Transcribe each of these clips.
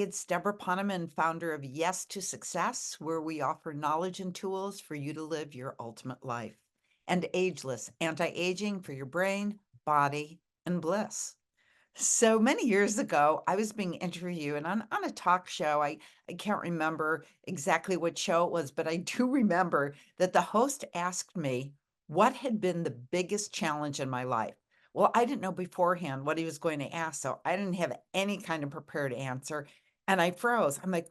It's Deborah Poneman, founder of Yes to Success, where we offer knowledge and tools for you to live your ultimate life. And Ageless, anti-aging for your brain, body, and bliss. So many years ago, I was being interviewed and on a talk show. I can't remember exactly what show it was, but I do remember that the host asked me what had been the biggest challenge in my life. Well, I didn't know beforehand what he was going to ask, so I didn't have any kind of prepared answer. And I froze. I'm like,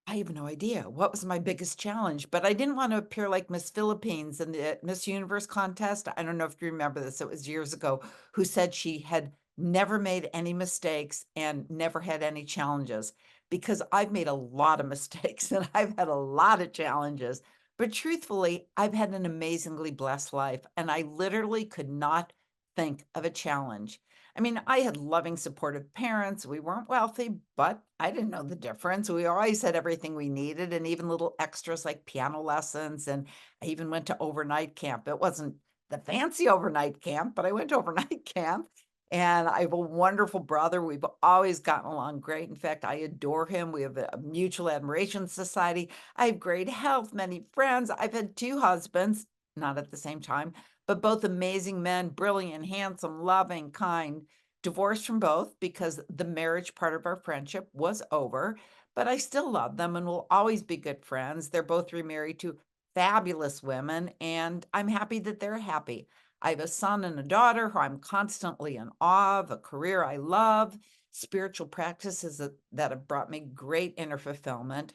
I have no idea. What was my biggest challenge? But I didn't want to appear like Miss Philippines in the Miss Universe contest. I don't know if you remember this. It was years ago, who said she had never made any mistakes and never had any challenges, because I've made a lot of mistakes and I've had a lot of challenges. But truthfully, I've had an amazingly blessed life, and I literally could not think of a challenge. I mean, I had loving, supportive parents. We weren't wealthy, but I didn't know the difference. We always had everything we needed and even little extras like piano lessons. And I even went to overnight camp. It wasn't the fancy overnight camp, but I went to overnight camp. And I have a wonderful brother. We've always gotten along great. In fact, I adore him. We have a mutual admiration society. I have great health, many friends. I've had two husbands, not at the same time, but both amazing men, brilliant, handsome, loving, kind. Divorced from both because the marriage part of our friendship was over, but I still love them and will always be good friends. They're both remarried to fabulous women, and I'm happy that they're happy. I have a son and a daughter who I'm constantly in awe of, a career I love, spiritual practices that have brought me great inner fulfillment.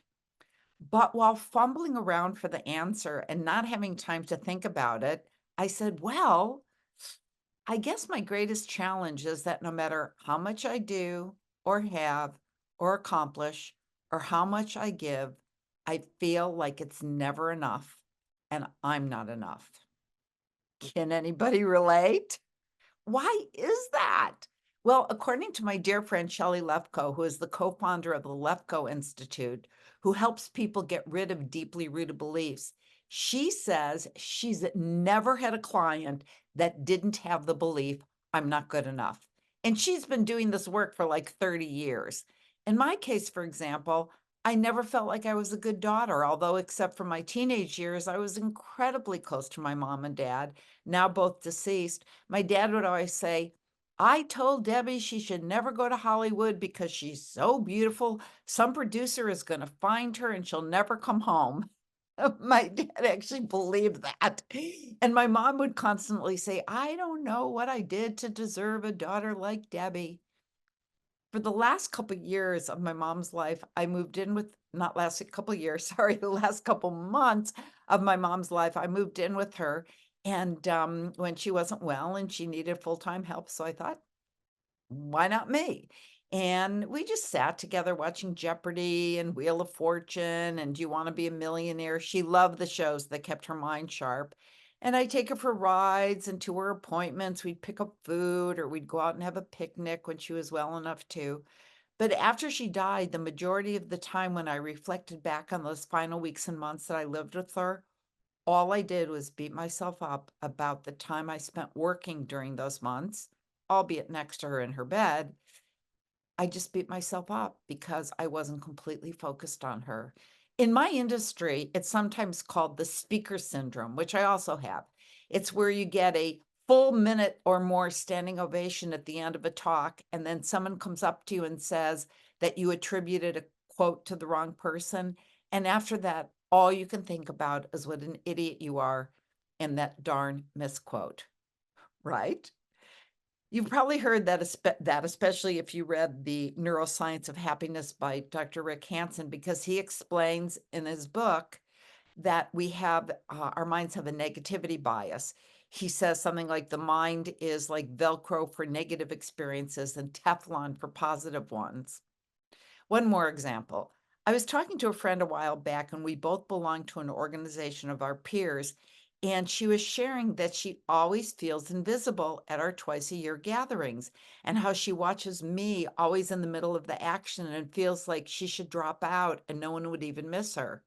But while fumbling around for the answer and not having time to think about it, I said, well, I guess my greatest challenge is that no matter how much I do or have or accomplish or how much I give, I feel like it's never enough and I'm not enough. Can anybody relate? Why is that? Well, according to my dear friend Shelley Lefko, who is the co-founder of the Lefko Institute, who helps people get rid of deeply rooted beliefs, she says she's never had a client that didn't have the belief, I'm not good enough. And she's been doing this work for like 30 years. In my case, for example, I never felt like I was a good daughter, although, except for my teenage years, I was incredibly close to my mom and dad, now both deceased. My dad would always say, I told Debbie she should never go to Hollywood because she's so beautiful. Some producer is going to find her and she'll never come home. My dad actually believed that. And my mom would constantly say, I don't know what I did to deserve a daughter like Debbie. For the last couple years of my mom's life, I moved in with, not last couple years, sorry, the last couple months of my mom's life, I moved in with her. And when she wasn't well and she needed full-time help, so I thought, why not me? And we just sat together watching Jeopardy and Wheel of Fortune and Do You Want to Be a Millionaire? She loved the shows that kept her mind sharp. And I take her for rides and to her appointments. We'd pick up food or we'd go out and have a picnic when she was well enough to. But after she died, the majority of the time when I reflected back on those final weeks and months that I lived with her, all I did was beat myself up about the time I spent working during those months, albeit next to her in her bed. I just beat myself up because I wasn't completely focused on her. In my industry, it's sometimes called the speaker syndrome, which I also have. It's where you get a full minute or more standing ovation at the end of a talk, and then someone comes up to you and says that you attributed a quote to the wrong person. And after that, all you can think about is what an idiot you are and that darn misquote, right? You've probably heard that, especially if you read The Neuroscience of Happiness by Dr. Rick Hanson, because he explains in his book that we have, our minds have a negativity bias. He says something like the mind is like Velcro for negative experiences and Teflon for positive ones. One more example. I was talking to a friend a while back, and we both belong to an organization of our peers, and she was sharing that she always feels invisible at our twice-a-year gatherings, and how she watches me always in the middle of the action and feels like she should drop out and no one would even miss her.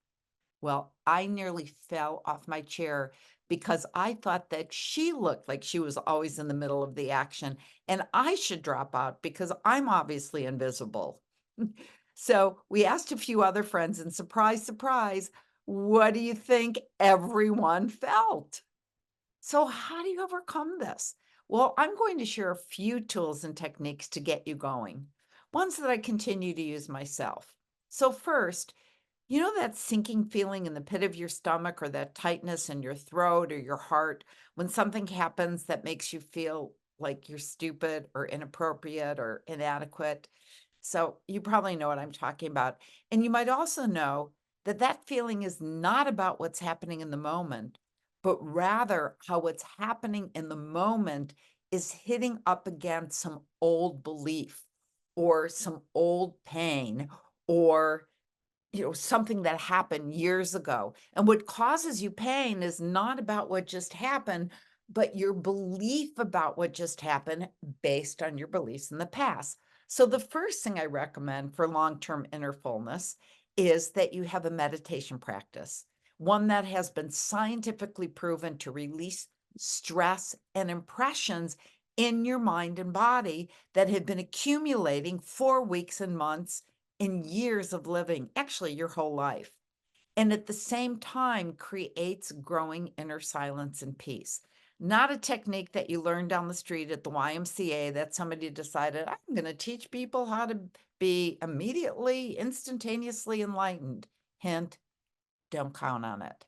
Well, I nearly fell off my chair because I thought that she looked like she was always in the middle of the action, and I should drop out because I'm obviously invisible. So we asked a few other friends, and surprise, surprise, what do you think everyone felt? So, how do you overcome this? Well, I'm going to share a few tools and techniques to get you going, ones that I continue to use myself. So, first, you know that sinking feeling in the pit of your stomach or that tightness in your throat or your heart when something happens that makes you feel like you're stupid or inappropriate or inadequate? So, you probably know what I'm talking about. And you might also know that that feeling is not about what's happening in the moment, but rather how what's happening in the moment is hitting up against some old belief or some old pain or something that happened years ago. And what causes you pain is not about what just happened, but your belief about what just happened based on your beliefs in the past. So, the first thing I recommend for long term inner fullness is that you have a meditation practice, one that has been scientifically proven to release stress and impressions in your mind and body that have been accumulating for weeks and months in years of living, actually your whole life, and at the same time creates growing inner silence and peace. Not a technique that you learn down the street at the YMCA that somebody decided, I'm going to teach people how to be immediately, instantaneously enlightened. Hint, don't count on it.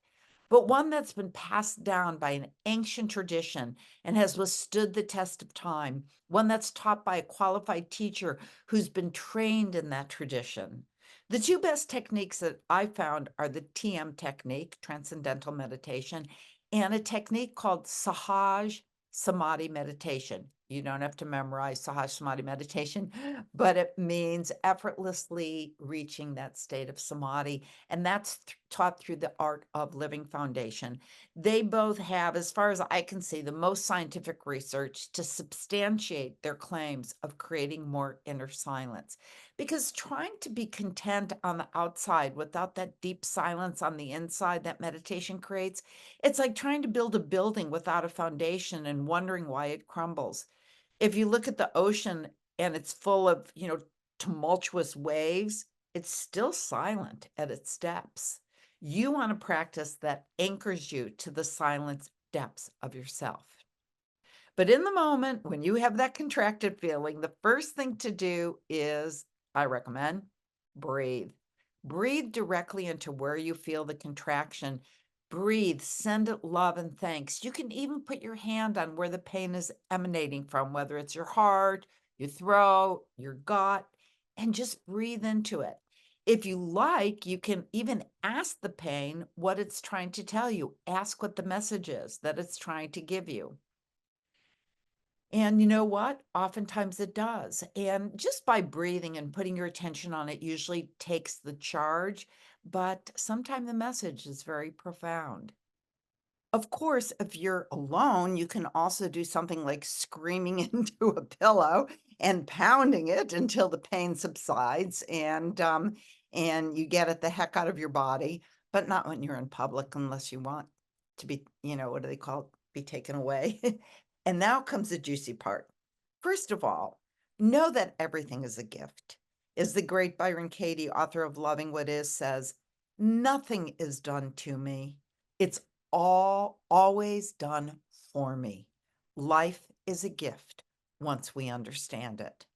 But one that's been passed down by an ancient tradition and has withstood the test of time, one that's taught by a qualified teacher who's been trained in that tradition. The two best techniques that I found are the TM technique, Transcendental Meditation, and a technique called Sahaj Samadhi Meditation. You don't have to memorize Sahaj Samadhi Meditation, but it means effortlessly reaching that state of samadhi. And that's taught through the Art of Living Foundation. They both have, as far as I can see, the most scientific research to substantiate their claims of creating more inner silence. Because trying to be content on the outside without that deep silence on the inside that meditation creates, it's like trying to build a building without a foundation and wondering why it crumbles. If you look at the ocean and it's full of, tumultuous waves, it's still silent at its depths. You want to practice that anchors you to the silent depths of yourself. But in the moment when you have that contracted feeling, the first thing to do is, I recommend, breathe. Breathe directly into where you feel the contraction. Breathe, send it love and thanks. You can even put your hand on where the pain is emanating from, whether it's your heart, your throat, your gut, and just breathe into it. If you like, you can even ask the pain what it's trying to tell you. Ask what the message is that it's trying to give you. And you know what? Oftentimes it does. And just by breathing and putting your attention on it usually takes the charge, but sometimes the message is very profound. Of course, if you're alone, you can also do something like screaming into a pillow and pounding it until the pain subsides and you get it the heck out of your body, but not when you're in public unless you want to be, what do they call it? Be taken away. And now comes the juicy part. First of all, know that everything is a gift. As the great Byron Katie, author of Loving What Is, says, nothing is done to me. It's all always done for me. Life is a gift once we understand it.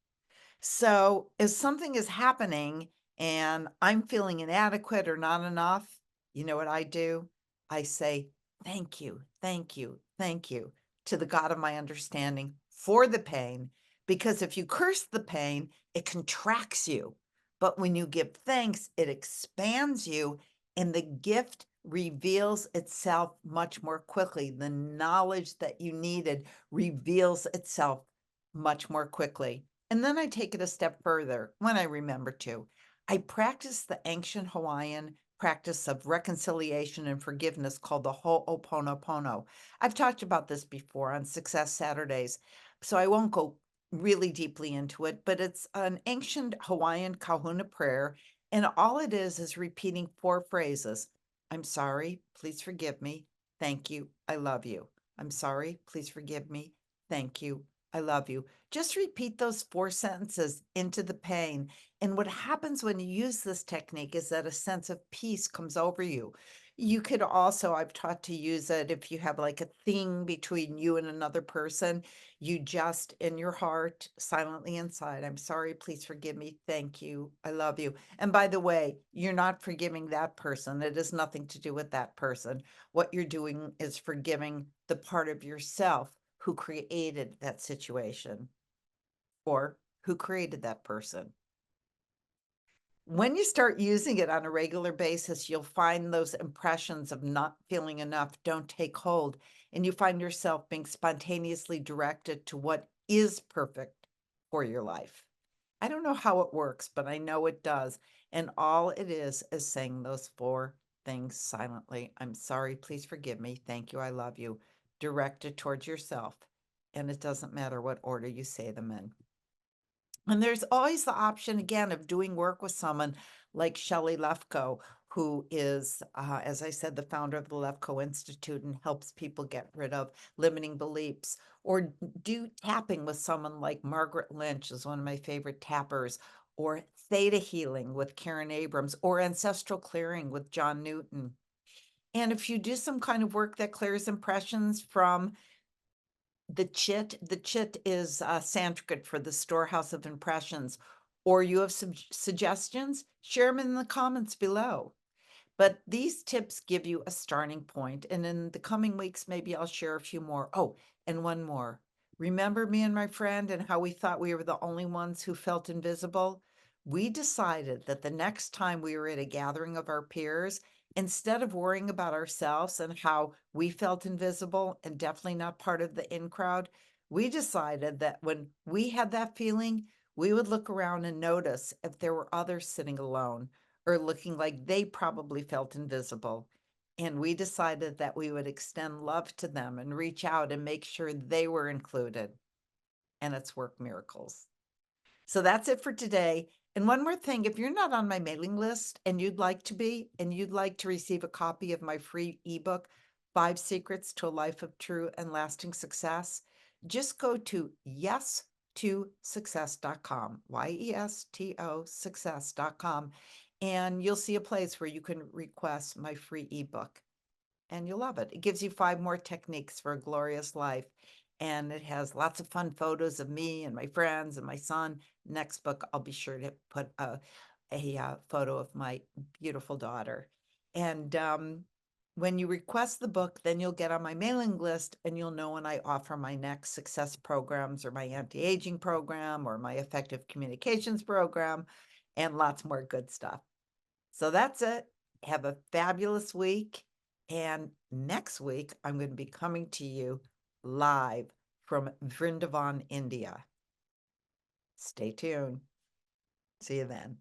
So, if something is happening and I'm feeling inadequate or not enough, you know what I do? I say, thank you, thank you, thank you to the God of my understanding for the pain. Because if you curse the pain, it contracts you. But when you give thanks, it expands you, and the gift reveals itself much more quickly. The knowledge that you needed reveals itself much more quickly. And then I take it a step further when I remember to. I practice the ancient Hawaiian practice of reconciliation and forgiveness called the Ho'oponopono. I've talked about this before on Success Saturdays, so I won't go really deeply into it, but it's an ancient Hawaiian kahuna prayer, and all it is repeating four phrases. I'm sorry, please forgive me. Thank you, I love you. I'm sorry, please forgive me. Thank you, I love you. Just repeat those 4 sentences into the pain. And what happens when you use this technique is that a sense of peace comes over you. You could also, I've taught to use it if you have like a thing between you and another person, you just in your heart, silently inside, I'm sorry, please forgive me. Thank you. I love you. And by the way, you're not forgiving that person. It has nothing to do with that person. What you're doing is forgiving the part of yourself who created that situation or who created that person. When you start using it on a regular basis, you'll find those impressions of not feeling enough don't take hold, and you find yourself being spontaneously directed to what is perfect for your life. I don't know how it works, but I know it does. And all it is saying those 4 things silently. I'm sorry, please forgive me. Thank you, I love you. Direct it towards yourself. And it doesn't matter what order you say them in. And there's always the option again of doing work with someone like Shelley Lefko, who is, as I said, the founder of the Lefko Institute and helps people get rid of limiting beliefs, or do tapping with someone like Margaret Lynch is one of my favorite tappers, or theta healing with Karen Abrams, or ancestral clearing with John Newton. And if you do some kind of work that clears impressions from the chit is Sanskrit for the storehouse of impressions, or you have some suggestions, share them in the comments below. But these tips give you a starting point, and in the coming weeks, maybe I'll share a few more. Oh, and one more. Remember me and my friend and how we thought we were the only ones who felt invisible? We decided that the next time we were at a gathering of our peers, instead of worrying about ourselves and how we felt invisible and definitely not part of the in crowd, we decided that when we had that feeling, we would look around and notice if there were others sitting alone or looking like they probably felt invisible. And we decided that we would extend love to them and reach out and make sure they were included. And it's worked miracles. So that's it for today. And one more thing, if you're not on my mailing list and you'd like to be, and you'd like to receive a copy of my free ebook, 5 Secrets to a Life of True and Lasting Success, just go to yes2success.com, YESTO success.com, and you'll see a place where you can request my free ebook. And you'll love it. It gives you 5 more techniques for a glorious life. And it has lots of fun photos of me and my friends and my son. Next book, I'll be sure to put a photo of my beautiful daughter. And when you request the book, then you'll get on my mailing list and you'll know when I offer my next success programs or my anti-aging program or my effective communications program and lots more good stuff. So that's it. Have a fabulous week. And next week, I'm going to be coming to you live from Vrindavan, India. Stay tuned. See you then.